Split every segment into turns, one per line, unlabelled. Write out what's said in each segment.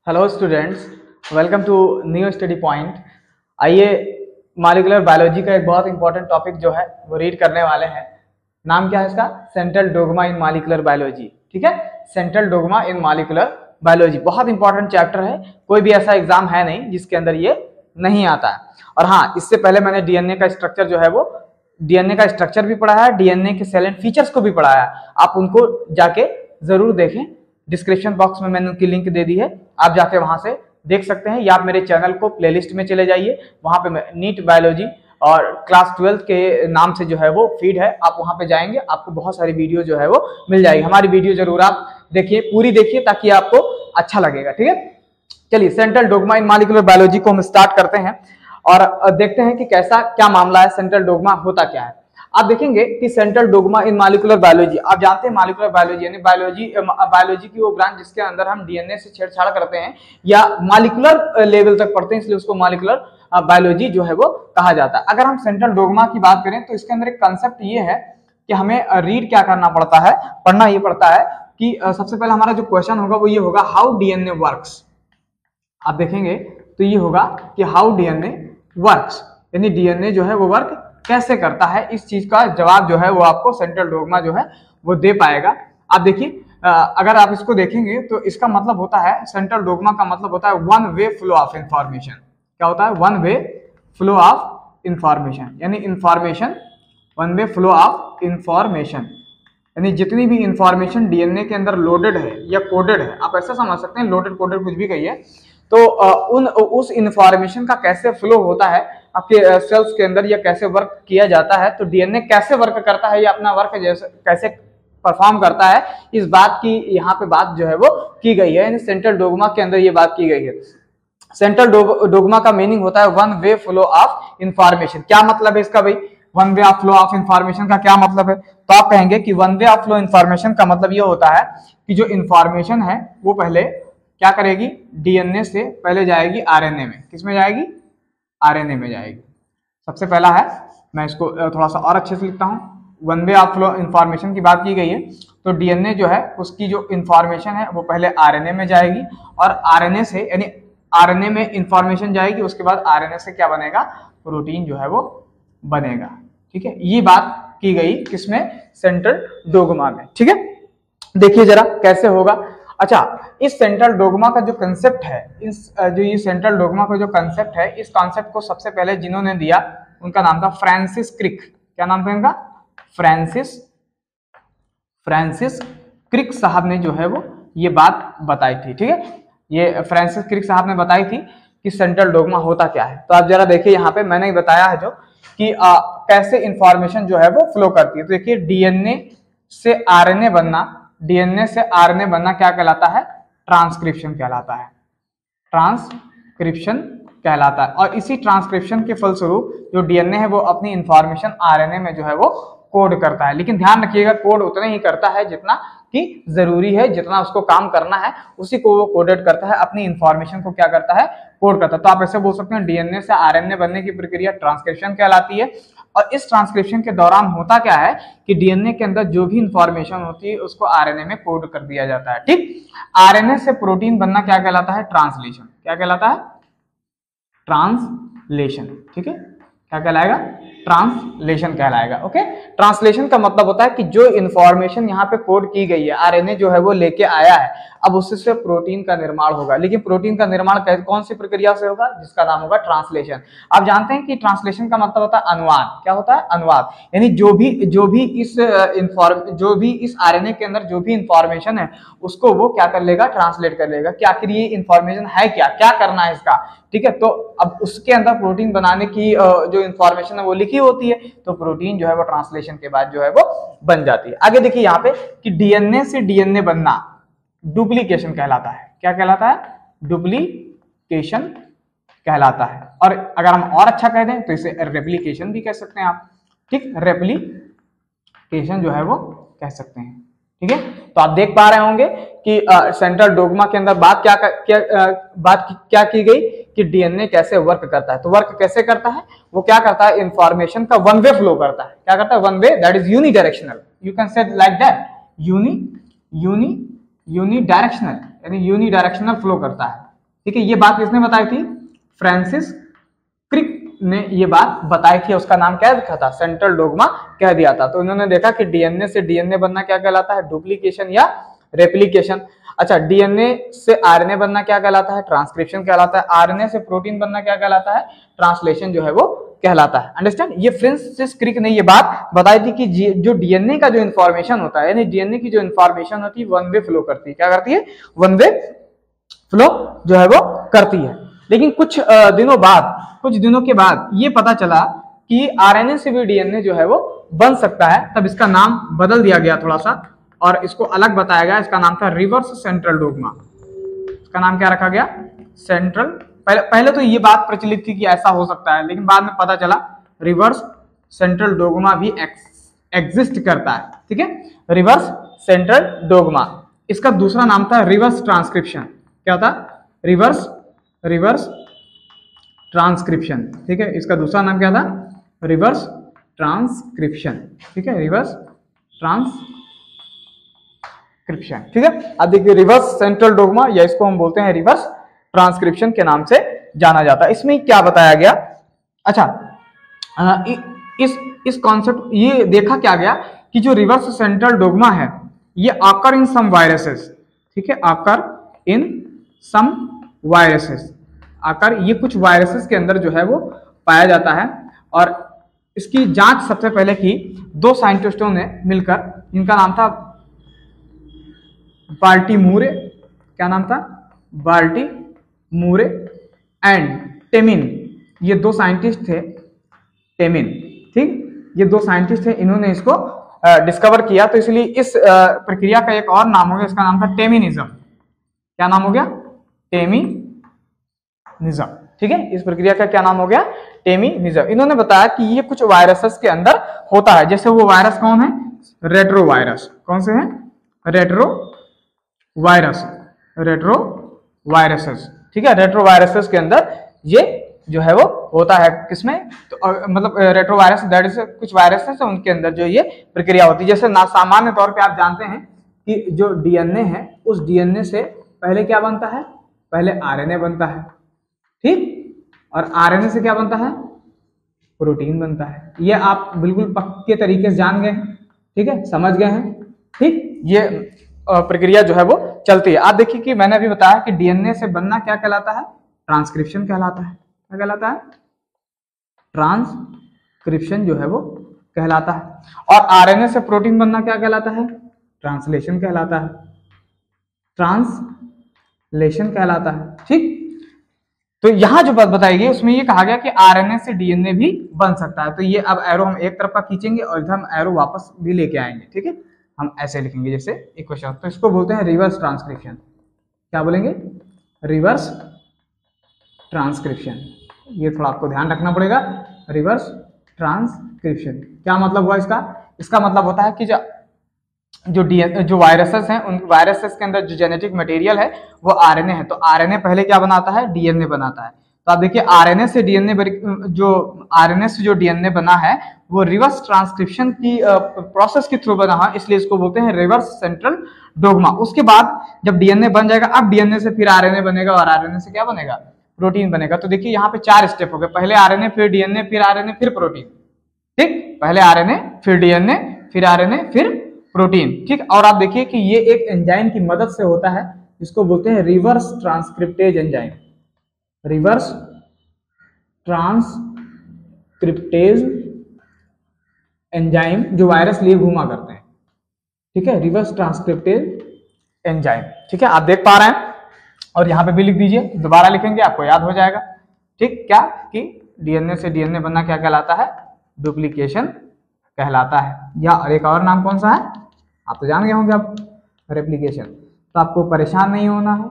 Hello students, welcome to new study point. आइए molecular biology का एक बहुत इंपॉर्टेंट टॉपिक जो है वो रीड करने वाले हैं। नाम क्या है इसका? सेंट्रल डोग्मा इन मॉलिक्यूलर बायोलॉजी। ठीक है, सेंट्रल डोग्मा इन मॉलिक्यूलर बायोलॉजी बहुत इंपॉर्टेंट चैप्टर है। कोई भी ऐसा एग्जाम है नहीं जिसके अंदर ये नहीं आता है। और हाँ, इससे पहले मैंने डीएनए का स्ट्रक्चर जो है वो डीएनए का स्ट्रक्चर भी पढ़ाया है, डीएनए के सेल एंड फीचर्स को भी पढ़ाया है। आप उनको जाके जरूर देखें। डिस्क्रिप्शन बॉक्स में मैंने उनकी लिंक दे दी है, आप जाके वहां से देख सकते हैं, या आप मेरे चैनल को प्लेलिस्ट में चले जाइए, वहां पे नीट बायोलॉजी और क्लास 12 के नाम से जो है वो फीड है, आप वहां पे जाएंगे, आपको बहुत सारी वीडियो जो है वो मिल जाएगी। हमारी वीडियो जरूर आप देखिए, पूरी देखिए, ताकि आपको अच्छा लगेगा। ठीक है, चलिए सेंट्रल डोग्मा इन मॉलिक्यूलर बायोलॉजी को हम स्टार्ट करते हैं और देखते हैं कि कैसा क्या मामला है, सेंट्रल डोग्मा होता क्या है। आप देखेंगे कि सेंट्रल डोग्मा इन मॉलिक्यूलर बायोलॉजी, आप जानते हैं मॉलिक्यूलर बायोलॉजी यानी बायोलॉजी की वो ब्रांच जिसके अंदर हम डीएनए से छेड़छाड़ करते हैं या मॉलिक्यूलर लेवल तक पढ़ते हैं, इसलिए उसको मॉलिक्यूलर बायोलॉजी जो है वो कहा जाता है। अगर हम सेंट्रल डोग्मा की बात करें तो इसके अंदर एक कंसेप्ट ये है कि हमें रीड क्या करना पड़ता है, पढ़ना ये पड़ता है कि सबसे पहले हमारा जो क्वेश्चन होगा वो ये होगा, हाउ डीएनए वर्क्स। आप देखेंगे तो ये होगा कि हाउ डीएनए वर्क्स, यानी डीएनए जो है वो वर्क कैसे करता है। इस चीज का जवाब जो है वो आपको सेंट्रल डोग्मा जो है वो दे पाएगा। आप देखिए, अगर आप इसको देखेंगे तो इसका मतलब होता है, सेंट्रल डोग्मा का मतलब होता है one way flow of information. क्या होता है? One way flow of information, यानी information, one way flow of information, यानी जितनी भी इंफॉर्मेशन डीएनए के अंदर लोडेड है या कोडेड है, आप ऐसा समझ सकते हैं, लोडेड कोडेड कुछ भी कहिए, तो उस इंफॉर्मेशन का कैसे फ्लो होता है आपके सेल्स के अंदर या कैसे वर्क किया जाता है। तो डीएनए कैसे वर्क करता है या अपना वर्क जैसे कैसे परफॉर्म करता है, इस बात की यहाँ पे बात जो है वो की गई है, यानी सेंट्रल डोग्मा के अंदर ये बात की गई है। सेंट्रल डोग्मा का मीनिंग होता है one way flow of information. क्या मतलब है इसका भाई? One way of flow of information का क्या मतलब है? तो आप कहेंगे कि one way of flow information का मतलब ये होता है कि जो इंफॉर्मेशन है वो पहले क्या करेगी, डीएनए से पहले जाएगी आरएनए में। किस में जाएगी? आरएनए में जाएगी। सबसे पहला है, मैं इसको थोड़ा सा और अच्छे से लिखता हूं, one way of flow information की बात की गई है, तो डीएनए जो है उसकी जो इंफॉर्मेशन है वो पहले आरएनए में जाएगी और आरएनए से, यानी आरएनए में इंफॉर्मेशन जाएगी, उसके बाद आरएनए से क्या बनेगा? प्रोटीन जो है वो बनेगा। ठीक है, ये बात की गई किसमें? सेंट्रल डोग्मा में। ठीक है, देखिए जरा कैसे होगा। अच्छा, इस सेंट्रल डोग्मा का जो कंसेप्ट है, ये सेंट्रल डोग्मा का जो कंसेप्ट है, इस कॉन्सेप्ट को सबसे पहले जिन्होंने दिया उनका नाम था फ्रांसिस क्रिक। क्या नाम था इनका? फ्रांसिस क्रिक साहब ने जो है वो ये बात बताई थी। ठीक है, ये फ्रांसिस क्रिक साहब ने बताई थी कि सेंट्रल डोग्मा होता क्या है। तो आप जरा देखिए, यहाँ पे मैंने बताया है जो कि कैसे इंफॉर्मेशन जो है वो फ्लो करती है। तो देखिए, डीएनए से आरएनए बनना, डीएनए से आरएनए बनना क्या कहलाता है? ट्रांसक्रिप्शन कहलाता है। ट्रांसक्रिप्शन कहलाता है। और इसी ट्रांसक्रिप्शन के फलस्वरूप जो डीएनए है वो अपनी इंफॉर्मेशन आरएनए में जो है वो कोड करता है। लेकिन ध्यान रखिएगा, कोड उतना ही करता है जितना कि जरूरी है, जितना उसको काम करना है उसी को वो कोडेड करता है, अपनी इंफॉर्मेशन को क्या करता है? कोड करता है। तो आप ऐसे बोल सकते हैं, डीएनए से आरएनए बनने की प्रक्रिया ट्रांसक्रिप्शन कहलाती है। और इस ट्रांसक्रिप्शन के दौरान होता क्या है कि डीएनए के अंदर जो भी इंफॉर्मेशन होती है उसको आरएनए में कोड कर दिया जाता है। ठीक, आरएनए से प्रोटीन बनना क्या कहलाता है? ट्रांसलेशन। क्या कहलाता है? ट्रांसलेशन। ठीक है, क्या कहलाएगा? ट्रांसलेशन कहलाएगा। ओके, ट्रांसलेशन का मतलब होता है कि जो इंफॉर्मेशन यहाँ पे कोड की गई है, आरएनए जो है वो लेके आया है, अब उससे प्रोटीन का निर्माण होगा। लेकिन प्रोटीन का निर्माण कौन सी प्रक्रिया से होगा? जिसका नाम होगा ट्रांसलेशन। आप जानते हैं कि ट्रांसलेशन का मतलब होता है अनुवाद। क्या होता है? अनुवाद, यानी जो भी इस आरएनए के अंदर जो भी इंफॉर्मेशन है उसको वो क्या कर लेगा? ट्रांसलेट कर लेगा कि आखिर ये इंफॉर्मेशन है क्या, क्या करना है इसका। ठीक है, तो अब उसके अंदर प्रोटीन बनाने की जो इंफॉर्मेशन है वो लिखी होती है, तो प्रोटीन जो है वो ट्रांसलेशन के बाद जो है वो बन जाती है। आगे देखिए यहाँ पे कि डीएनए से डीएनए बनना डुप्लीकेशन कहलाता है। क्या कहलाता है? डुप्लीकेशन कहलाता है। और अगर हम और अच्छा कह दें तो इसे रेप्लिकेशन भी कह सकते हैं आप। ठीक, रेप्लिकेशन जो है वो कह सकते हैं। ठीक है, तो आप देख पा रहे होंगे कि सेंट्रल डोग्मा के अंदर बात क्या की गई कि डीएनए कैसे वर्क करता है। तो वर्क कैसे करता है? वो क्या करता है? इंफॉर्मेशन का वन वे फ्लो करता है। क्या करता है? One way, that is unidirectional. You can say like that, unidirectional, यानी यूनी डायरेक्शनल फ्लो करता है। ठीक है, ये बात किसने बताई थी? फ्रांसिस क्रिक ने ये बात बताई थी। उसका नाम क्या रखा था? सेंट्रल डोग्मा कह दिया था। तो इन्होंने देखा कि डीएनए से डीएनए बनना क्या कहलाता है? डुप्लीकेशन या रेप्लिकेशन। अच्छा, डीएनए से आरएनए बनना क्या कहलाता है? ट्रांसक्रिप्शन कहलाता है। आरएनए से प्रोटीन बनना क्या कहलाता है? ट्रांसलेशन जो है वो कहलाता है। अंडरस्टैंड? ये फ्रांसिस क्रिक ने ये बात बताई थी कि जो डीएनए का जो इन्फॉर्मेशन होता है, यानी डीएनए की जो इन्फॉर्मेशन होती है वन वे फ्लो करती है। क्या करती है? वन वे फ्लो जो है वो करती है। लेकिन कुछ दिनों के बाद ये पता चला कि आरएनए से भी डीएनए जो है वो बन सकता है। तब इसका नाम बदल दिया गया थोड़ा सा और इसको अलग बताया गया। इसका नाम था रिवर्स सेंट्रल डोग्मा। इसका नाम क्या रखा गया? सेंट्रल। पहले तो ये बात प्रचलित थी कि ऐसा हो सकता है, लेकिन बाद में पता चला रिवर्स सेंट्रल डोग्मा भी एग्जिस्ट करता है। ठीक है, रिवर्स सेंट्रल डोग्मा। इसका दूसरा नाम था रिवर्स ट्रांसक्रिप्शन। क्या था? Reverse transcription. ठीक है, इसका दूसरा नाम क्या था? Reverse transcription. ठीक है, रिवर्स ट्रांसक्रिप्शन। ठीक है, अब देखिए रिवर्स सेंट्रल डोग्मा या इसको हम बोलते हैं रिवर्स ट्रांसक्रिप्शन के नाम से जाना जाता है। इसमें क्या बताया गया? अच्छा, इस कॉन्सेप्ट ये देखा क्या गया कि जो रिवर्स सेंट्रल डोग्मा है ये आकर इन सम वायरसेस। ठीक है, आकर इन सम वायरसेस, आकर ये कुछ वायरसेस के अंदर जो है वो पाया जाता है। और इसकी जांच सबसे पहले की दो साइंटिस्टों ने मिलकर, इनका नाम था बाल्टीमोरे। क्या नाम था? बाल्टीमोरे एंड टेमिन। ये दो साइंटिस्ट थे, टेमिन। ठीक, ये दो साइंटिस्ट थे, इन्होंने इसको डिस्कवर किया। तो इसलिए इस प्रक्रिया का एक और नाम हो गया, इसका नाम था टेमिनिज्म। क्या नाम हो गया? टेमिनिज्म। ठीक है, इस प्रक्रिया का क्या नाम हो गया? टेमिनिज्म। इन्होंने बताया कि ये कुछ वायरसेस के अंदर होता है। जैसे वो वायरस कौन है? रेट्रोवायरस। कौन से हैं? रेट्रोवायरसेस। ठीक है, रेट्रोवायरसेस के अंदर ये जो है वो होता है। किसमें? तो मतलब रेट्रोवायरस दैट इज कुछ वायरसेस है, उनके अंदर जो ये प्रक्रिया होती है। जैसे सामान्य तौर पे आप जानते हैं कि जो डीएनए है उस डीएनए से पहले क्या बनता है? पहले आरएनए बनता है। ठीक, और आरएनए से क्या बनता है? प्रोटीन बनता है। ये आप बिल्कुल पक्के तरीके से जान गए हैं। ठीक है, समझ गए हैं। ठीक, ये प्रक्रिया जो है वो चलती है। आप देखिए कि मैंने अभी बताया कि डीएनए से बनना क्या कहलाता है? ट्रांसक्रिप्शन कहलाता है। क्या कहलाता है? ट्रांसक्रिप्शन जो है वो कहलाता है। और आरएनए से प्रोटीन बनना क्या कहलाता है? ट्रांसलेशन कहलाता है। ट्रांसलेशन कहलाता है। ठीक, तो यहां जो बात बताई गई उसमें ये कहा गया कि आरएनए से डीएनए भी बन सकता है। तो ये अब एरो हम एक तरफ का खींचेंगे और इधर हम एरो वापस भी लेके आएंगे। ठीक है, हम ऐसे लिखेंगे जैसे इक्वेशन। तो इसको बोलते हैं रिवर्स ट्रांसक्रिप्शन। क्या बोलेंगे? Reverse transcription. ये थोड़ा आपको ध्यान रखना पड़ेगा। रिवर्स ट्रांसक्रिप्शन क्या मतलब हुआ इसका? इसका मतलब होता है कि जो वायरसेस हैं, उन वायरसेस के अंदर जो जेनेटिक मटेरियल है वो आरएनए है। तो आरएनए पहले क्या बनाता है? डीएनए बनाता है। तो आप देखिए आरएनए से जो डीएनए बना है वो रिवर्स ट्रांसक्रिप्शन की प्रोसेस के थ्रू बना है, इसलिए इसको बोलते हैं रिवर्स सेंट्रल डोग्मा। उसके बाद जब डीएनए बन जाएगा, अब डीएनए से फिर आरएनए बनेगा और आरएनए से क्या बनेगा? प्रोटीन बनेगा। तो देखिए यहाँ पे 4 स्टेप हो गए। पहले आरएनए, फिर डीएनए, फिर आरएनए, फिर प्रोटीन। ठीक, पहले आरएनए, फिर डीएनए, फिर आरएनए, फिर प्रोटीन। ठीक, और आप देखिए कि ये एक एंजाइम की मदद से होता है, इसको बोलते हैं reverse transcriptase enzyme. Reverse transcriptase enzyme जो वायरस लिए घूमा करते हैं। ठीक है, रिवर्स ट्रांसक्रिप्टेज एंजाइम। ठीक है, आप देख पा रहे हैं और यहाँ पे भी लिख दीजिए, दोबारा लिखेंगे आपको याद हो जाएगा। ठीक, क्या कि डीएनए से डीएनए बनना क्या कहलाता है? डुप्लीकेशन कहलाता है। या एक और नाम कौन सा है? आप तो जान गए होंगे अब, रेप्लिकेशन। तो आपको परेशान नहीं होना है,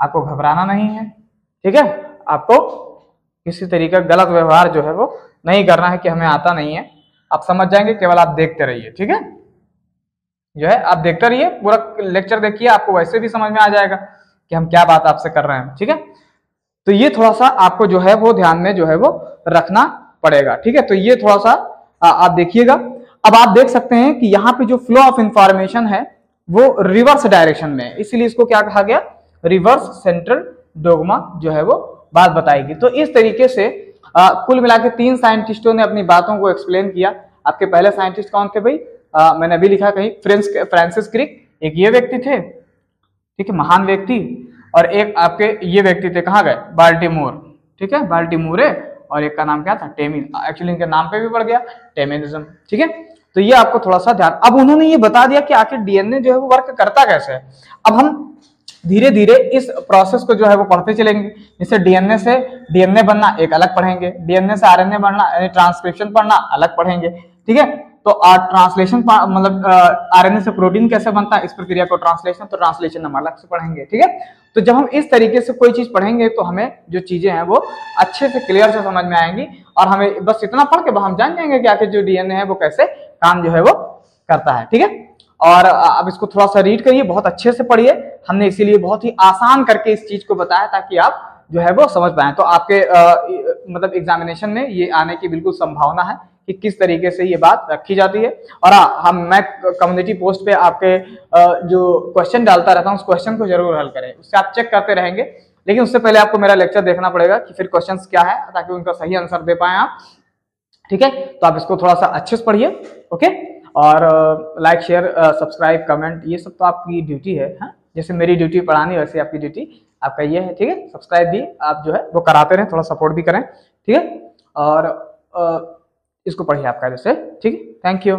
आपको घबराना नहीं है। ठीक है, आपको किसी तरीके का गलत व्यवहार जो है वो नहीं करना है कि हमें आता नहीं है। आप समझ जाएंगे, केवल आप देखते रहिए। ठीक है, जो है आप देखते रहिए, पूरा लेक्चर देखिए, आपको वैसे भी समझ में आ जाएगा कि हम क्या बात आपसे कर रहे हैं। ठीक है, तो ये थोड़ा सा आपको जो है वो ध्यान में जो है वो रखना पड़ेगा। ठीक है, तो ये थोड़ा सा आप देखिएगा। अब आप देख सकते हैं कि यहाँ पे जो फ्लो ऑफ इंफॉर्मेशन है वो रिवर्स डायरेक्शन में है, इसीलिए इसको क्या कहा गया? रिवर्स सेंट्रल डोगमा जो है वो बात बताएगी। तो इस तरीके से कुल मिला के 3 साइंटिस्टों ने अपनी बातों को एक्सप्लेन किया। आपके पहले साइंटिस्ट कौन थे भाई? मैंने अभी लिखा कहीं, फ्रांसिस क्रिक, एक ये व्यक्ति थे, ठीक है, महान व्यक्ति, और एक आपके ये व्यक्ति थे, कहाँ गए, बाल्टीमोर, ठीक है, बाल्टीमोरे, और एक का नाम क्या था, टेमिन, एक्चुअली इनके नाम पे भी पड़ गया टेमिनिज्म, ठीक है। तो ये आपको थोड़ा सा ध्यान, अब उन्होंने ये बता दिया कि आखिर डीएनए जो है वो वर्क करता कैसे है। अब हम धीरे धीरे इस प्रोसेस को जो है वो पढ़ते चलेंगे। जैसे डीएनए से डीएनए बनना एक अलग पढ़ेंगे, डीएनए से आरएनए बनना यानी ट्रांसक्रिप्शन पढ़ना अलग पढ़ेंगे, ठीक है। तो ट्रांसलेशन मतलब आरएनए से प्रोटीन कैसे बनता है, इस प्रक्रिया को ट्रांसलेशन, तो ट्रांसलेशन हम अलग से पढ़ेंगे, ठीक है। तो जब हम इस तरीके से कोई चीज पढ़ेंगे तो हमें जो चीजें हैं वो अच्छे से क्लियर से समझ में आएंगी, और हमें बस इतना पढ़ के हम जान जाएंगे कि आखिर जो डीएनए है वो कैसे काम जो है वो करता है, ठीक है। और अब इसको थोड़ा सा रीड करिए, बहुत अच्छे से पढ़िए, हमने इसीलिए बहुत ही आसान करके इस चीज को बताया ताकि आप जो है वो समझ पाए। तो आपके मतलब एग्जामिनेशन में ये आने की बिल्कुल संभावना है कि किस तरीके से ये बात रखी जाती है। और मैं कम्युनिटी पोस्ट पे आपके जो क्वेश्चन डालता रहता हूँ, उस क्वेश्चन को जरूर हल करें, उससे आप चेक करते रहेंगे, लेकिन उससे पहले आपको मेरा लेक्चर देखना पड़ेगा कि फिर क्वेश्चन क्या है, ताकि उनका सही आंसर दे पाए आप, ठीक है। तो आप इसको थोड़ा सा अच्छे से पढ़िए, ओके। और लाइक, शेयर, सब्सक्राइब, कमेंट, ये सब तो आपकी ड्यूटी है, हाँ? जैसे मेरी ड्यूटी पढ़ानी, वैसे आपकी ड्यूटी आपका ये है, ठीक है। सब्सक्राइब भी आप जो है वो कराते रहें, थोड़ा सपोर्ट भी करें, ठीक है। और इसको पढ़िए आप कायदे से, ठीक है। Thank you.